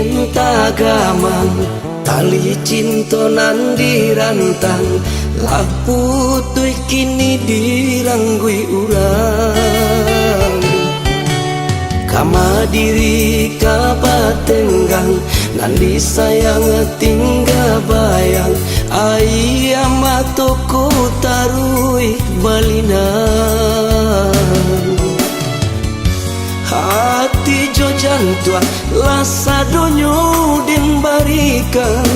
cinta gamang, tali cinta nan dirantang, lah putih kini diranggui urang. Kama diri kapatenggang, nan disayang tinggal bayang, ayam atoko tarui balinan. Hati jo jantuan lasa donyo den barikan,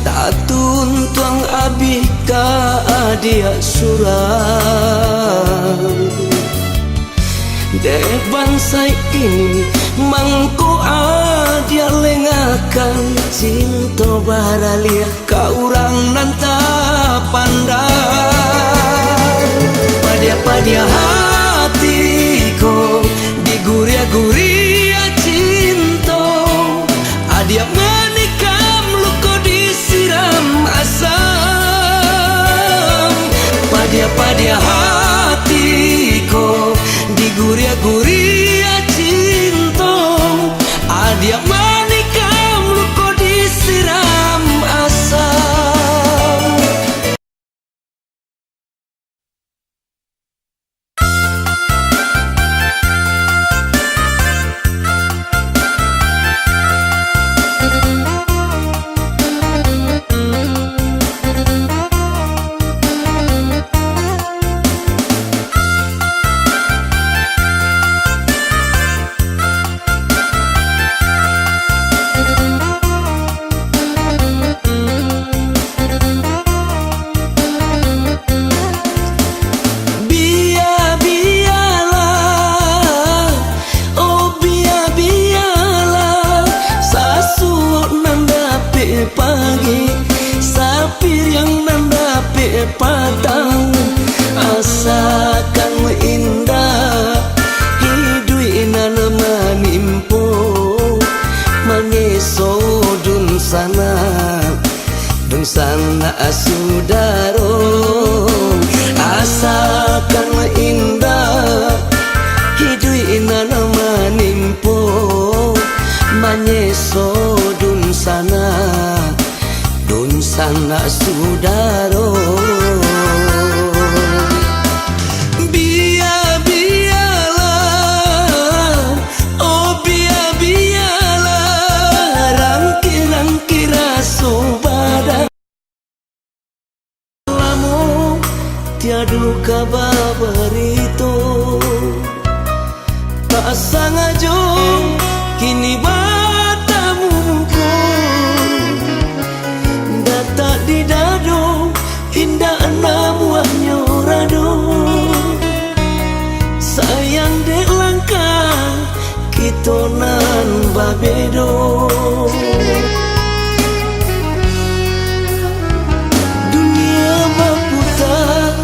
tak tuntuang abika adia surang. Dek bansai ini mangko adia lengakan, cinta baralia kaurang nanta pandang. Padia-padia hatiku diguria-guria cinta, adia menikam luko disiram asam. Padia-padia hatiku diguria-guria cinta, adia menikam luko disiram asam. Pagi sapir yang mendape padang, asakan indah hiduina manimpo mangeso dun sana sudaro. Asakan indah hiduina manimpo mangeso dun sana sudaro. Biar-biarlah, oh biar-biarlah, rangki-rangki raso badan lamu tiadu kabar itu, tak sangajo kini di dado indah namuah nyorado. Sayang dek langkah kita nan babedo. Dunia berputar,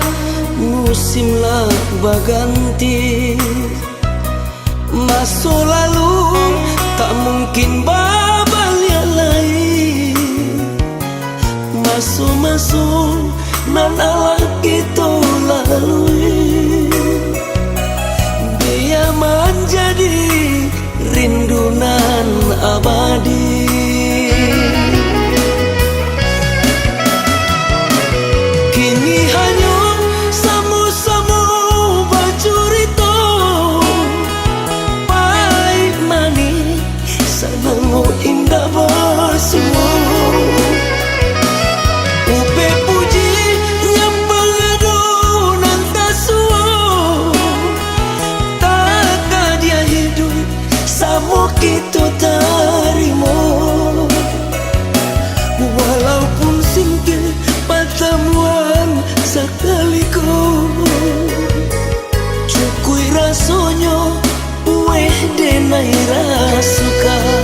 musimlah berganti, masa lalu tak mungkin balik lagi. Masuk-masuk nan ala kita lalui, dia menjadi rindunan abadi. Kini hanya samu-samu bacurito, pahit manis senang indah bersemua. Upe puji nyambang adu nanta suo, tak dia hidup sama kita terima. Walaupun singkir pertemuan sekaliku, cukui rasanya ueh denai rasuka.